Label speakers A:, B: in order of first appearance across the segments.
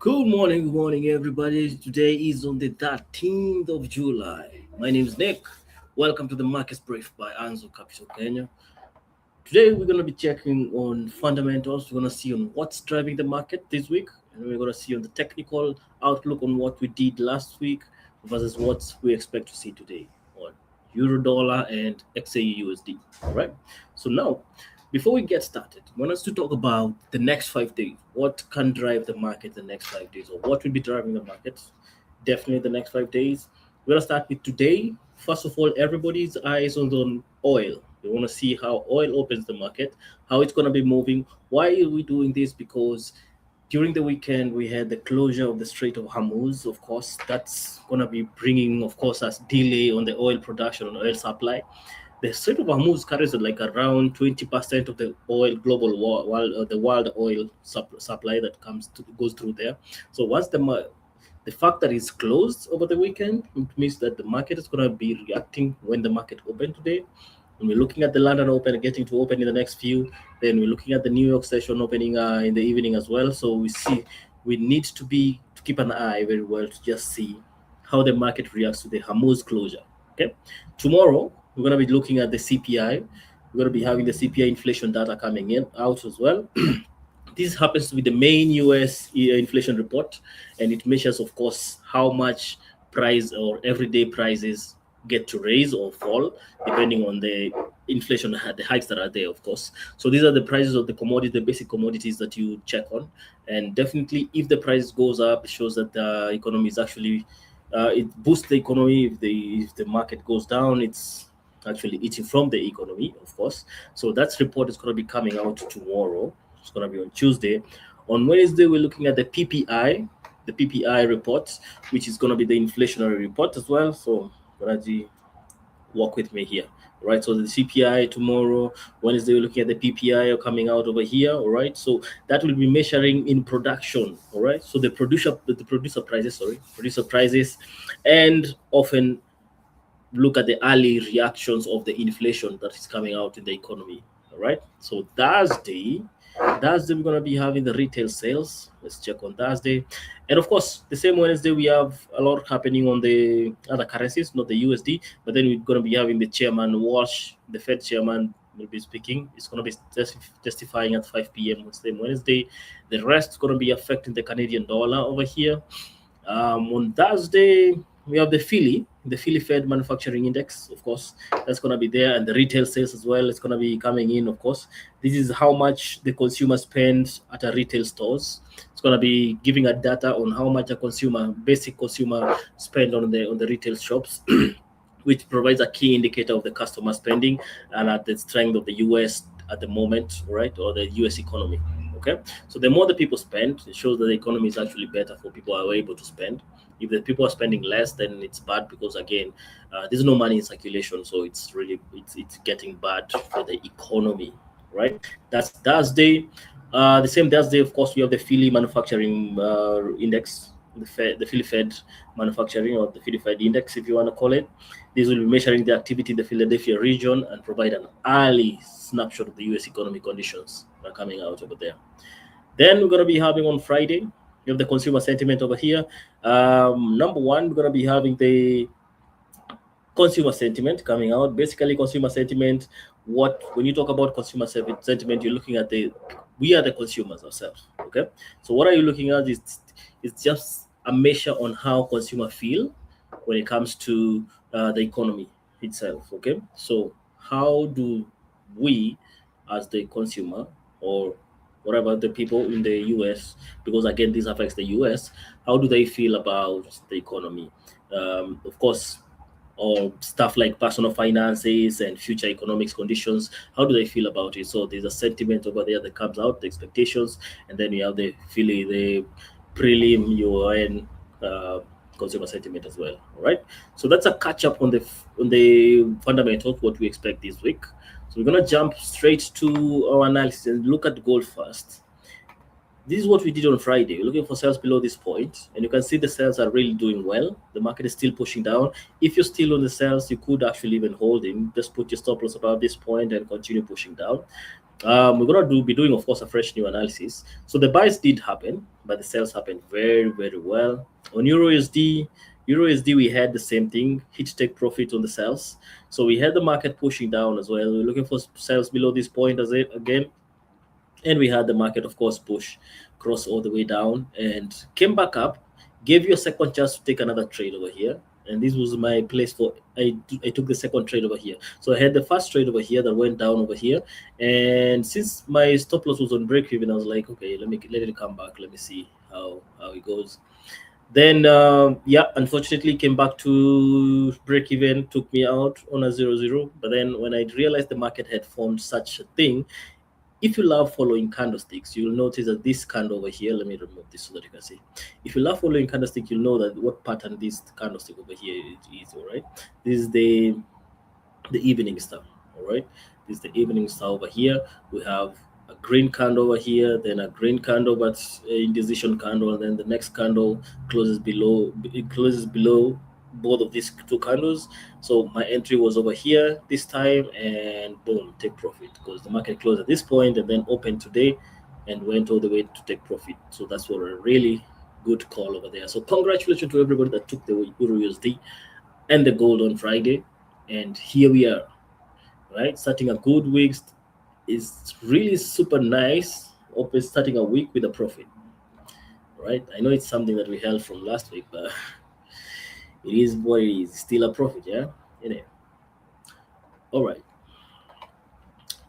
A: Good morning, everybody. Today is on the 13th of July. My name is Nick. Welcome to the Markets Brief by Anzo Capital Kenya. Today, we're going to be checking on fundamentals. We're going to see on what's driving the market this week, and we're going to see on the technical outlook on what we did last week versus what we expect to see today on Euro dollar and XAU USD. All right. So now, before we get started, I want us to talk about the next 5 days. What can drive the market the next 5 days, or what will be driving the market? Definitely the next 5 days. We're gonna start with today. First of all, everybody's eyes on oil. We want to see how oil opens the market, how it's gonna be moving. Why are we doing this? Because during the weekend we had the closure of the Strait of Hormuz. Of course, that's gonna be bringing, of course, us delay on the oil production and oil supply. The Strait of Hormuz carries like around 20% of the oil global the world oil supply that goes through there. So once the fact that it's closed over the weekend, it means that the market is going to be reacting when the market opened today. When we're looking at the London Open getting to open in the next few, then we're looking at the New York session opening in the evening as well. So we need to keep an eye very well to just see how the market reacts to the Hormuz closure. Okay, tomorrow we're going to be looking at the CPI. We're going to be having the CPI inflation data coming in out as well. This happens to be the main US inflation report, and it measures, of course, how much price or everyday prices get to raise or fall depending on the inflation, the hikes that are there, of course. So these are the prices of the commodity, the basic commodities that you check on, and definitely if the price goes up, it shows that the economy is actually it boosts the economy. If the market goes down, it's actually eating from the economy, of course. So that report is going to be coming out tomorrow. It's going to be on Tuesday. On Wednesday, we're looking at the PPI report, which is going to be the inflationary report as well. So, Raji, walk with me here. All right, so the CPI tomorrow, Wednesday, we're looking at the PPI coming out over here. All right, so that will be measuring in production. All right, so producer prices, and often look at the early reactions of the inflation that is coming out in the economy. All right, so Thursday, we're going to be having the retail sales. Let's check on Thursday. And of course, the same Wednesday, we have a lot happening on the other currencies, not the USD. But then we're going to be having the chairman Walsh, the Fed chairman, will be speaking. It's going to be testifying at 5 p.m. on the same Wednesday. The rest is going to be affecting the Canadian dollar over here. On Thursday, we have the Philly Fed Manufacturing Index, of course, that's going to be there, and the retail sales as well. It's going to be coming in, of course. This is how much the consumer spends at a retail stores. It's going to be giving a data on how much basic consumer, spend on the retail shops, which provides a key indicator of the customer spending and at the strength of the US at the moment, right, or the US economy. Okay, so the more the people spend, it shows that the economy is actually better for people who are able to spend. If the people are spending less, then it's bad because again, there's no money in circulation, so it's getting bad for the economy, right? That's Thursday. The same Thursday, of course, we have the Philly Manufacturing Index, the Philly Fed Manufacturing, or the Philly Fed Index, if you want to call it. This will be measuring the activity in the Philadelphia region and provide an early snapshot of the U.S. economic conditions that are coming out over there. Then we're going to be having on Friday, you have the consumer sentiment over here. Number one, we're going to be having the consumer sentiment coming out. Basically, consumer sentiment, when you talk about consumer sentiment, you're looking at we are the consumers ourselves. Okay, so what are you looking at? It's just a measure on how consumer feel when it comes to the economy itself. Okay, so how do we, as the consumer, or whatever the people in the US, because again this affects the US, how do they feel about the economy? Of course, or stuff like personal finances and future economics conditions. How do they feel about it? So there's a sentiment over there that comes out, the expectations, and then you have the prelim UN consumer sentiment as well. All right. So that's a catch up on the fundamentals, what we expect this week. So we're gonna jump straight to our analysis and look at gold first. this is what we did on Friday. We're looking for sales below this point, and you can see the sales are really doing well. The market is still pushing down. If you're still on the sales, you could actually even hold in. Just put your stop loss above this point and continue pushing down. We're gonna be doing, of course, a fresh new analysis. So the buys did happen, but the sales happened very, very well. On Euro USD, we had the same thing, hit take profit on the sales. So we had the market pushing down as well. We're looking for sales below this point as again, and we had the market, of course, push cross all the way down and came back up, gave you a second chance to take another trade over here. And this was my place for I took the second trade over here. So I had the first trade over here that went down over here, and since my stop loss was on break even, I was like, okay, let it come back, let me see how it goes. Then yeah, unfortunately came back to break even, took me out on a 0-0. But then when I realized the market had formed such a thing, if you love following candlesticks, you'll notice that this candle over here, let me remove this so that you can see. If you love following candlestick, you'll know that what pattern this candlestick over here is, all right? This is the evening star, all right? This is the evening star over here. We have a green candle over here, then a green candle, but indecision candle, and then the next candle closes below. It closes below both of these two candles. So my entry was over here this time, and boom, take profit, because the market closed at this point and then opened today and went all the way to take profit. So that's what a really good call over there. So congratulations to everybody that took the Euro USD and the gold on Friday. And here we are, right? Starting a good week is really super nice. Open starting a week with a profit, right? I know it's something that we held from last week, but it is what it is. Still a profit, yeah. All right.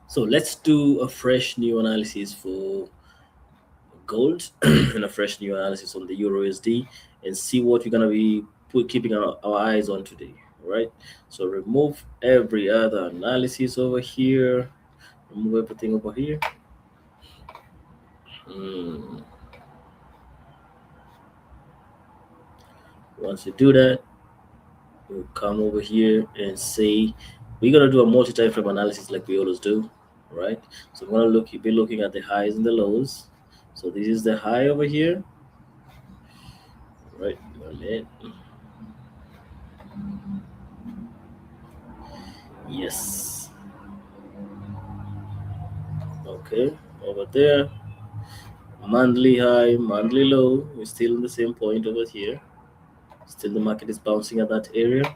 A: So let's do a fresh new analysis for gold and a fresh new analysis on the Euro USD and see what we're gonna be keeping our eyes on today. All right. So remove every other analysis over here. Remove everything over here. Once you do that, we'll come over here and say we're gonna do a multi-time frame analysis like we always do, right? So I'm gonna be looking at the highs and the lows. So this is the high over here, right? Yes. Okay, over there. Monthly high, monthly low. We're still in the same point over here. Still the market is bouncing at that area.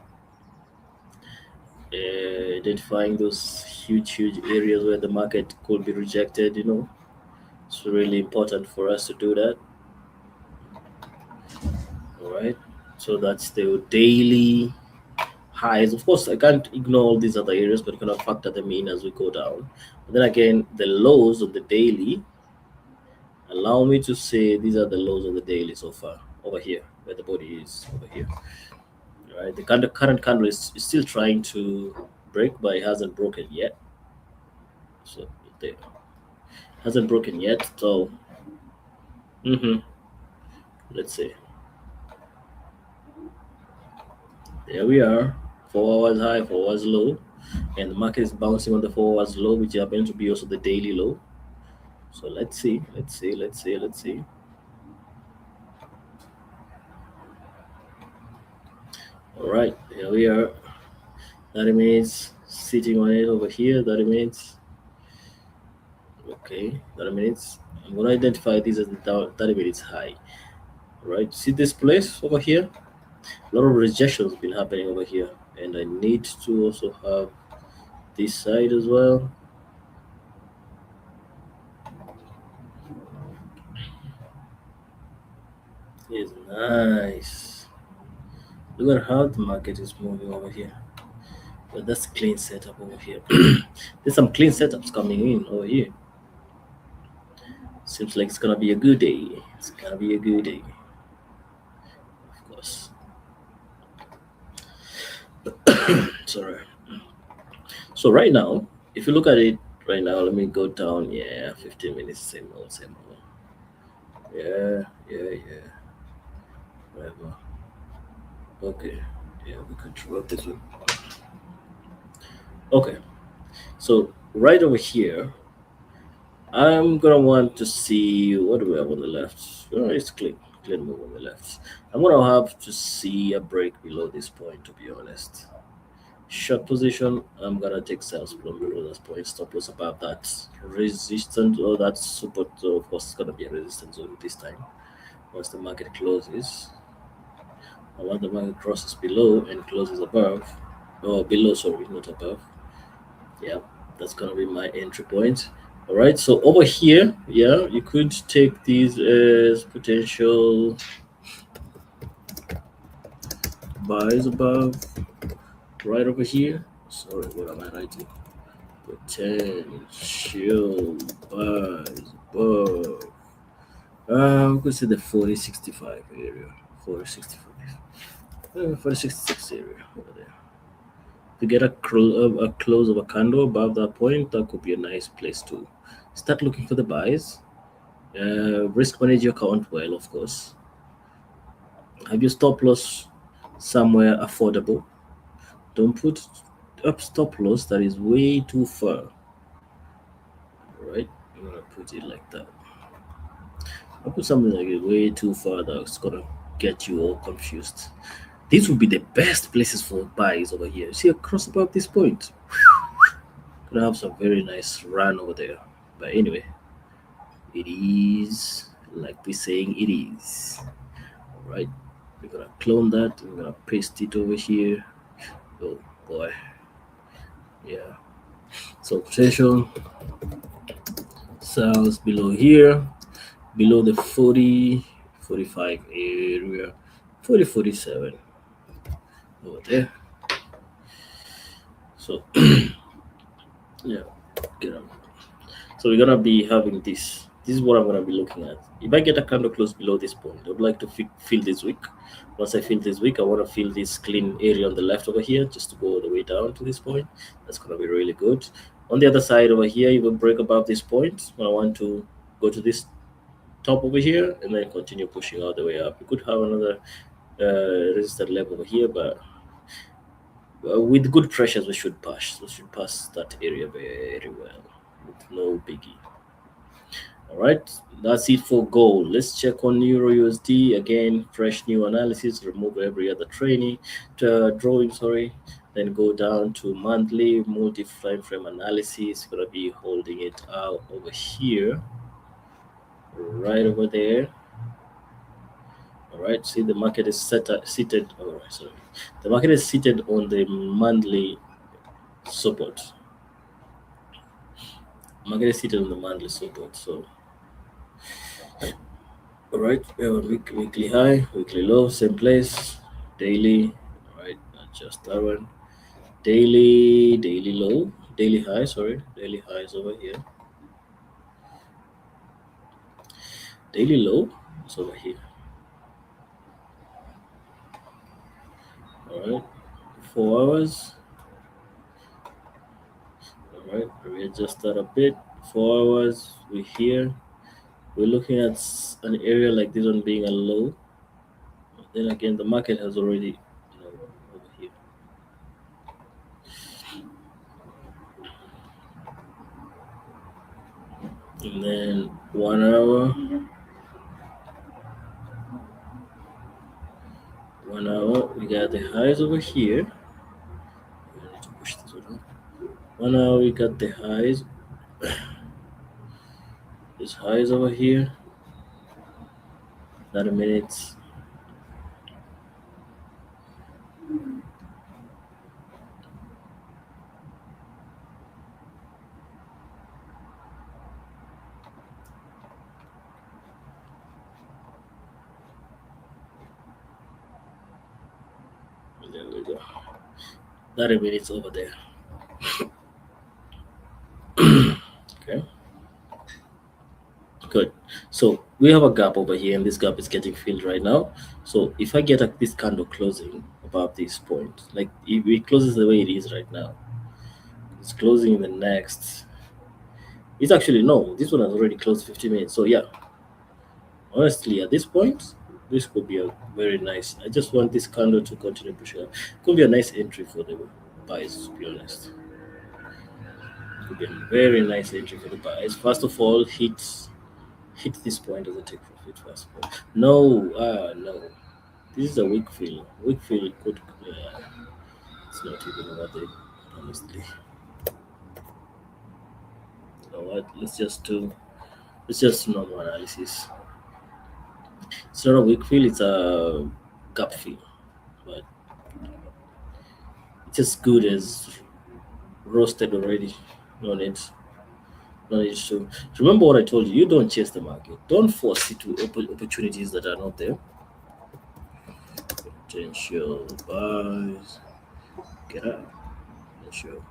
A: Identifying those huge areas where the market could be rejected, it's really important for us to do that. All right, so that's the daily highs. Of course, I can't ignore all these other areas, but you cannot factor them in as we go down. But then again, the lows of the daily, allow me to say these are the lows of the daily so far over here, where the body is over here. All right, the current candle is still trying to break, but it hasn't broken yet. So there, hasn't broken yet. So let's see. There we are. 4 hours high, 4 hours low, and the market is bouncing on the 4 hours low, which happens to be also the daily low. So let's see. All right, here we are. 30 minutes sitting on it over here. 30 minutes. Okay, 30 minutes. I'm gonna identify this as the 30 minutes high. All right, see this place over here? A lot of rejections been happening over here, and I need to also have this side as well. It's nice. Look at how the market is moving over here. But that's clean setup over here. There's some clean setups coming in over here. Seems like it's gonna be a good day. It's gonna be a good day. Of course. Sorry. So right now, if you look at it right now, let me go down. Yeah, 15 minutes, same old. Yeah. Whatever. Okay. Yeah, we could drop this one. Okay. So right over here, I'm gonna want to see what do we have on the left. Oh, it's clean move on the left. I'm gonna have to see a break below this point, to be honest. Short position, I'm gonna take sales from below this point. Stop loss above that resistance or that support. So of course, it's gonna be a resistance zone this time. Once the market closes, I want the market crosses below and closes above, or below, sorry, not above. Yeah, that's gonna be my entry point. All right, so over here, yeah, you could take these as potential buys above, right over here. Sorry, what am I writing? Potential buys above. We could say the 4065 area, 4065, 4066 area over there. To get a close of a candle above that point, that could be a nice place to start looking for the buys. Risk manage your account well, of course. Have your stop loss somewhere affordable. Don't put up stop loss that is way too far. Right? I'm gonna put it like that. I'll put something like it way too far that's gonna get you all confused. These would be the best places for buys over here. See across above this point. Gonna have some very nice run over there. But anyway, it is like we're saying it is. Alright. We're gonna clone that, we're gonna paste it over here. Oh boy. Yeah. So potential sells below here, below the 40, 45 area, 40, 47 over there. So yeah, get up. So we're gonna be having this. This is what I'm gonna be looking at. If I get a candle close below this point, I'd like to fill this wick. Once I fill this wick, I want to fill this clean area on the left over here, just to go all the way down to this point. That's gonna be really good. On the other side over here, you will break above this point. I want to go to this top over here and then continue pushing all the way up. We could have another resistor level over here, but with good pressures, we should pass. We should pass that area very well with no biggie. All right, that's it for gold. Let's check on Euro USD again. Fresh new analysis. Remove every other drawing. Sorry. Then go down to monthly multi-time frame analysis. Gonna be holding it out over here, right over there. All right. See, the market is seated. Oh, sorry. The market is seated on the monthly support. Market is seated on the monthly support. So. All right, we have a weekly high, weekly low, same place, daily. All right, adjust that one. Daily low, daily high. Sorry, daily highs over here. Daily low is over here. All right, 4 hours. All right, we adjust that a bit. 4 hours, we're here. We're looking at an area like this one being a low. Then again, the market has already over here. And then 1 hour. 1 hour, we got the highs over here. I need to push this one up. 1 hour, we got the highs. There's highs over here. 30 minutes. There we go. 30 minutes over there. Okay. Good. So we have a gap over here, and this gap is getting filled right now. So if I get this candle closing above this point, like if it closes the way it is right now, it's closing in the next. It's actually no. This one has already closed 50 minutes. So yeah. Honestly, at this point, this could be a very nice. I just want this candle to continue pushing up. Could be a nice entry for the buys, to be honest. Could be a very nice entry for the buys. First of all, hit this point as a take profit first of all. No, no. This is a weak fill. Weak fill could it's not even worth it, honestly. You know what? Let's just do normal analysis. It's not a weak fill, it's a gap fill. But it's as good as roasted already. No need. No need to remember what I told you. You don't chase the market. Don't force it to opportunities that are not there. Potential buys. Get out. Sure.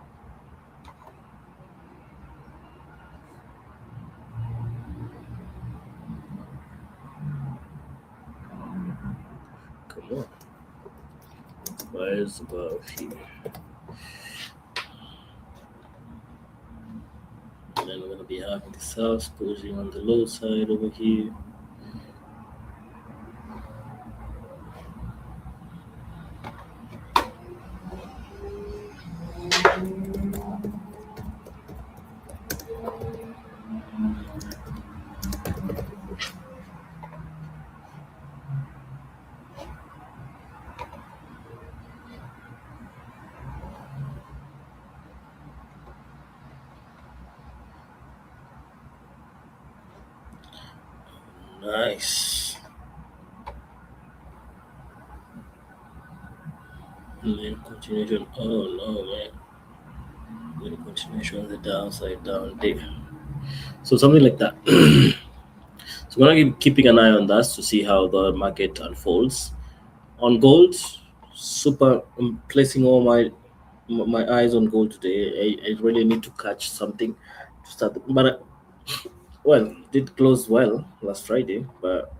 A: Come on. Buyers above here. And then we're gonna be having the South closing on the low side over here. Nice. And then continuation. Oh no, man. Then continuation on the downside down there. So something like that. So we're gonna be keeping an eye on that to see how the market unfolds. On gold, super. I'm placing all my eyes on gold today. I really need to catch something to start. But well, it did close well last Friday, but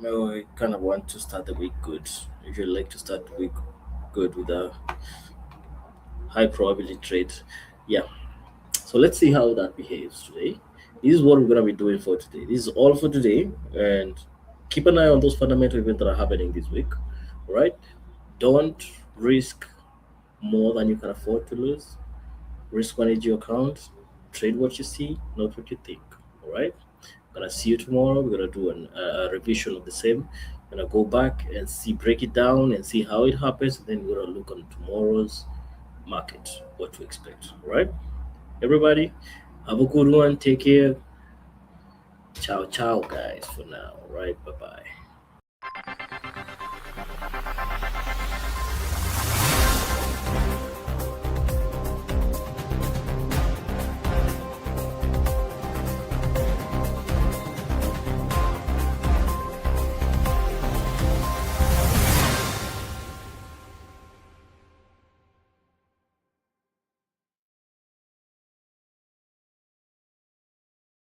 A: no, I kind of want to start the week good. Usually like to start the week good with a high probability trade. Yeah. So let's see how that behaves today. This is what we're gonna be doing for today. This is all for today, and keep an eye on those fundamental events that are happening this week. All right. Don't risk more than you can afford to lose. Risk manage your account. Trade what you see, not what you think. All right. I'm gonna see you tomorrow. We're gonna do a revision of the same. I'm gonna go back and see, break it down, and see how it happens. And then we're gonna look on tomorrow's market, what to expect. All right. Everybody, have a good one. Take care. Ciao, ciao, guys. For now. All right. Bye bye.